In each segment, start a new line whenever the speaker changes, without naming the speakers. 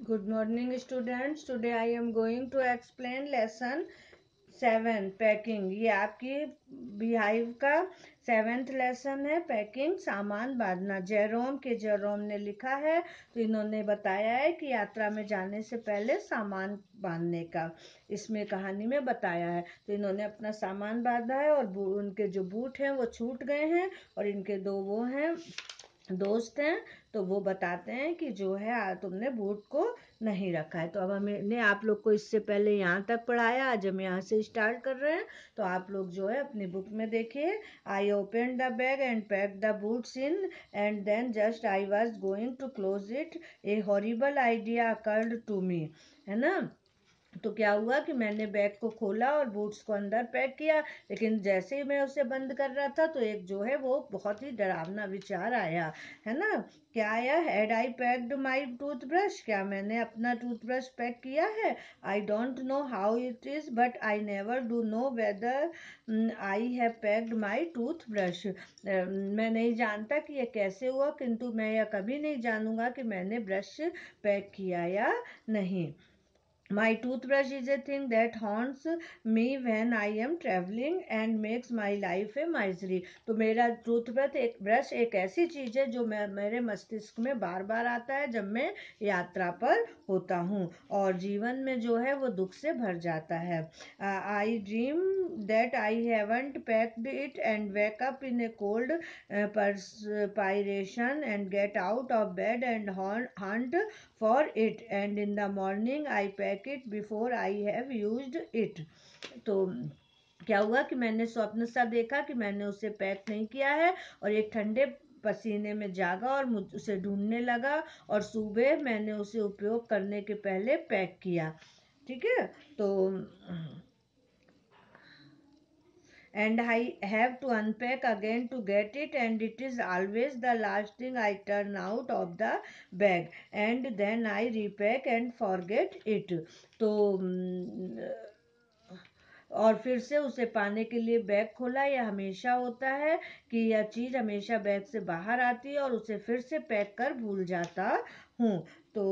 Good morning, students. Today I am going to explain lesson 7 packing. ये आपकी beehive का 7th lesson है। Packing, सामान बांधना। जेरोम ने लिखा है, तो इन्होंने बताया है कि यात्रा में जाने से पहले सामान बांधने का इसमें कहानी में बताया है। तो इन्होंने अपना सामान बांधा है और उनके जो बूट हैं वो छूट गए हैं और इनके दो वो हैं दोस्त हैं, तो वो बताते हैं कि जो है तुमने बूट को नहीं रखा है। तो अब हमने आप लोग को इससे पहले यहाँ तक पढ़ाया, आज हम यहाँ से स्टार्ट कर रहे हैं। तो आप लोग जो है अपनी बुक में देखिए। I open the bag and pack the boots in and then just I was going to close it, a horrible idea occurred to me. है ना। तो क्या हुआ कि मैंने बैग को खोला और बूट्स को अंदर पैक किया, लेकिन जैसे ही मैं उसे बंद कर रहा था तो एक जो है वो बहुत ही डरावना विचार आया। है ना। क्या आया? Had I packed my toothbrush, क्या मैंने अपना टूथब्रश पैक किया है? I don't know how it is but I never do know whether I have packed my toothbrush. मैं नहीं जानता कि ये कैसे हुआ, किंतु मैं यह कभी नहीं जानूंगा कि मैंने ब्रश पैक किया या नहीं। My toothbrush is a thing that haunts me when I am traveling and makes my life a misery। तो मेरा ब्रश एक ऐसी चीज है जो मेरे मस्तिष्क में बार बार आता है जब मैं यात्रा पर होता हूँ और जीवन में जो है वो दुख से भर जाता है। आई dream that I haven't packed it and wake up in A cold perspiration and get out of bed and hunt for it, and in the morning I pack it before I have used it। तो क्या हुआ कि मैंने स्वप्न सा देखा कि मैंने उसे पैक नहीं किया है और एक ठंडे पसीने में जागा और उसे ढूंढने लगा और सुबह मैंने उसे उपयोग करने के पहले पैक किया। ठीक है। तो and I have to unpack again to get it, and it is always the last thing I turn out of the bag, and then I repack and forget it। तो और फिर से उसे पाने के लिए बैग खोला। यह हमेशा होता है कि यह चीज हमेशा बैग से बाहर आती है और उसे फिर से पैक कर भूल जाता हूँ। तो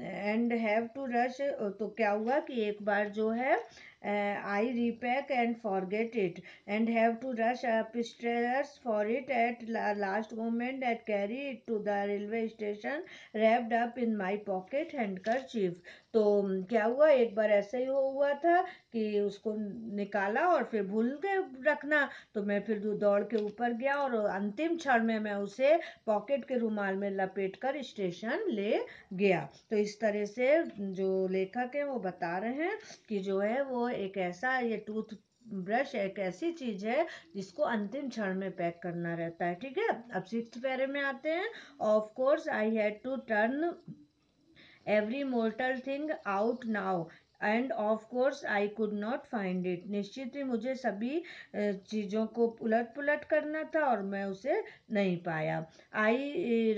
एंड हैव टू रश, तो क्या हुआ कि एक बार जो है I repack and forget it and have to rush up stairs for it at last moment and carry it to the railway station wrapped up in my pocket handkerchief. तो क्या हुआ, एक बार ऐसे ही हुआ था कि उसको निकाला और फिर भूल के रखना। तो मैं फिर दौड़ के ऊपर गया और अंतिम क्षण में मैं उसे पॉकेट के रुमाल में लपेट कर स्टेशन ले गया। तो इस तरह से जो लेखक है वो बता रहे हैं कि जो है वो एक ऐसा, ये टूथ ब्रश एक ऐसी चीज है जिसको अंतिम क्षण में पैक करना रहता है। ठीक है। अब 6th पैरे में आते हैं। Of course I had to turn every mortal thing out now and of course I could not find it. निश्चित ही मुझे सभी चीज़ों को उलट पुलट करना था और मैं उसे नहीं पाया। I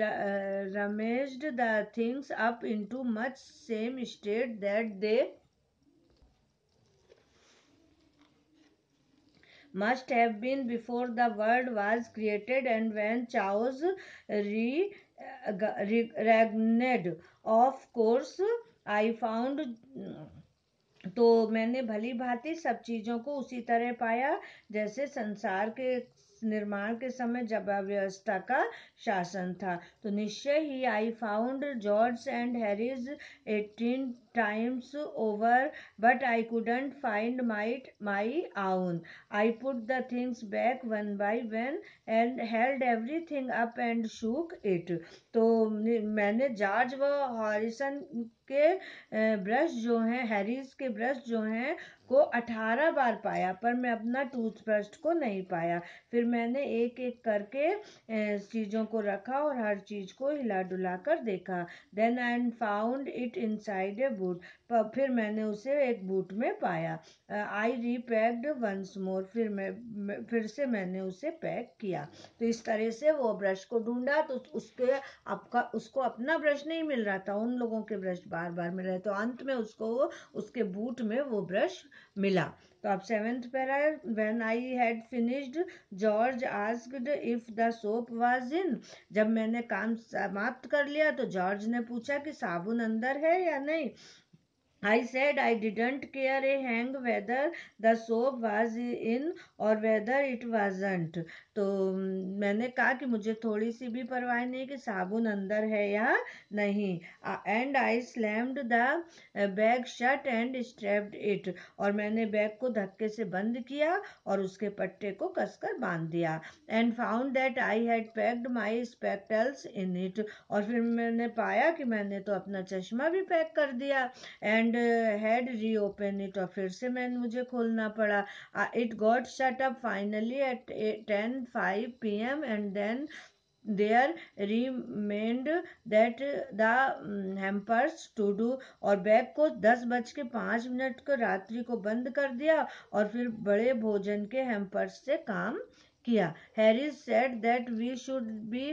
rummaged the things up into much same state that they must have been before the world was created and when chaos reigned। Of course I found, तो मैंने भली भांति सब चीजों को उसी तरह पाया जैसे संसार के निर्माण के समय जब अव्यवस्था का शासन था। तो निश्चय ही I found George and Harris 18 times over, but I couldn't find my own। I put the things back one by one and held everything up and shook it। तो मैंने जॉर्ज व हॉरिसन के ब्रश जो हैं, हैरिस के brush जो हैं को 18 बार पाया, पर मैं अपना टूथब्रश को नहीं पाया। फिर मैंने एक एक करके चीज़ों को रखा और हर चीज़ को हिला डुला कर देखा। Then I found it inside a boot, फिर मैंने उसे एक बूट में पाया। आई रीपैक्ड वंस मोर, फिर से मैंने उसे पैक किया। तो इस तरह से वो ब्रश को ढूंढा तो उसको अपना ब्रश नहीं मिल रहा था, उन लोगों के ब्रश बार बार मिल रहे। तो अंत में उसको उसके बूट में वो ब्रश मिला। तो अब 7th para, when I had finished George asked if the soap was in. जब मैंने काम समाप्त कर लिया तो जॉर्ज ने पूछा कि साबुन अंदर है या नहीं। I said I didn't care a hang whether the soap was in or whether it wasn't। तो मैंने कहा कि मुझे थोड़ी सी भी परवाह नहीं कि साबुन अंदर है या नहीं। And I slammed the bag shut and strapped it. और मैंने बैग को धक्के से बंद किया और उसके पट्टे को कसकर बांध दिया। And found that I had packed my spectacles in it. और फिर मैंने पाया कि मैंने तो अपना चश्मा भी पैक कर दिया। And had reopen it. और फिर से मुझे खोलना पड़ा। It got shut up finally at 10:05 PM and then there remained that the hampers to do। और बैग को 10:05 को रात्रि को बंद कर दिया और फिर बड़े भोजन के हैम्पर्स से काम किया। Harris said that we should be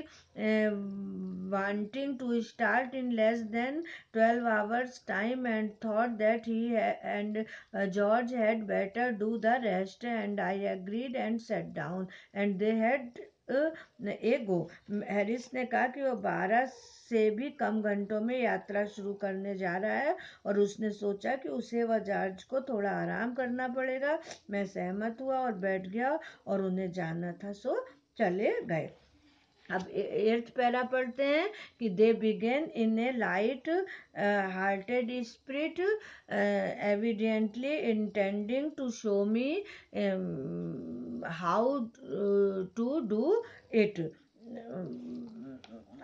wanting to start in less than 12 hours time and thought that he and George had better do the rest, and I agreed and sat down and they had एगो। Harris ने कहा कि वो 12 से भी कम घंटों में यात्रा शुरू करने जा रहा है और उसने सोचा कि उसे व जॉर्ज को थोड़ा आराम करना पड़ेगा। मैं सहमत हुआ और बैठ गया और उन्हें जाना था सो चले गए। अब 8th पैरा पढ़ते हैं कि they begin in a light hearted spirit evidently intending to show me how to do it.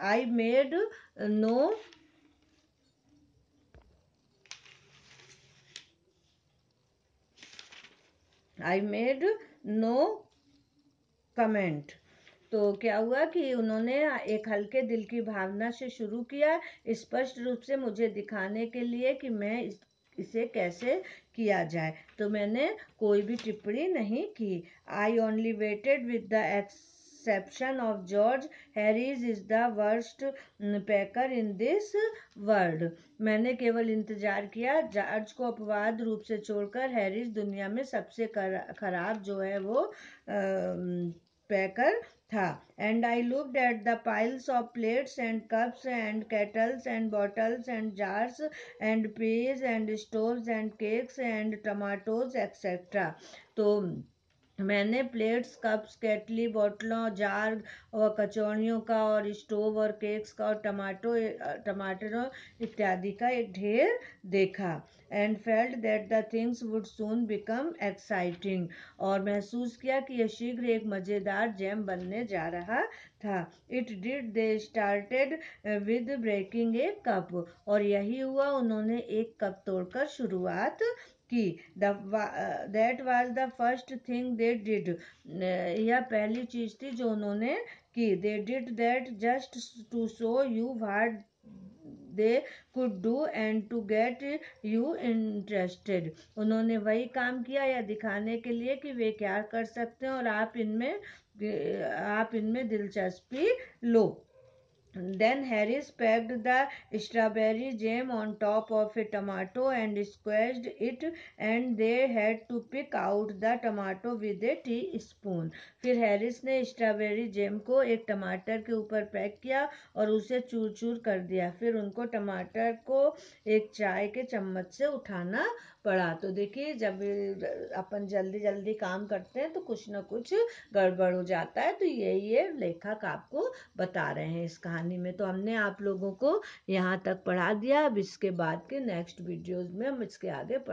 I made no comment. तो क्या हुआ कि उन्होंने एक हल्के दिल की भावना से शुरू किया, स्पष्ट रूप से मुझे दिखाने के लिए कि मैं इसे कैसे किया जाए। तो मैंने कोई भी टिप्पणी नहीं की। I only waited with the exception of George. Harris is the worst packer in this world. मैंने केवल इंतजार किया। जॉर्ज को अपवाद रूप से छोड़कर हैरिस दुनिया में सबसे खराब जो है वो पैकर था। And I looked at the piles of plates and cups and kettles and bottles and jars and page and stoves and cakes and tomatoes etcetera. तो मैंने प्लेट्स, कप्स, केटली, बोतलों, जार और कचौड़ियों का और स्टोव और केक्स का और टमाटरों इत्यादि का एक ढेर देखा। And felt that the things would soon become exciting. और महसूस किया कि यह शीघ्र एक मज़ेदार जैम बनने जा रहा था। It did. They started with breaking a cup. और यही हुआ, उन्होंने एक कप तोड़कर शुरुआत की। That was the first thing they did. यह पहली चीज थी जो उन्होंने की। They did that just to show you what they could do and to get you interested. उन्होंने वही काम किया यह दिखाने के लिए कि वे क्या कर सकते हैं और आप इनमें दिलचस्पी लो। Then Harris packed the strawberry jam on top of a tomato and squeezed it, and they had to pick out the tomato with a teaspoon। फिर हैरिस ने स्ट्रॉबेरी जैम को एक टमाटर के ऊपर पैक किया और उसे चूर चूर कर दिया। फिर उनको टमाटर को एक चाय के चम्मच से उठाना पड़ा। तो देखिए, जब अपन जल्दी जल्दी काम करते हैं तो कुछ न कुछ गड़बड़ हो जाता है। तो ये लेखक आपको बता रहे हैं इस कहानी में। तो हमने आप लोगों को यहाँ तक पढ़ा दिया। अब इसके बाद के नेक्स्ट वीडियोस में हम इसके आगे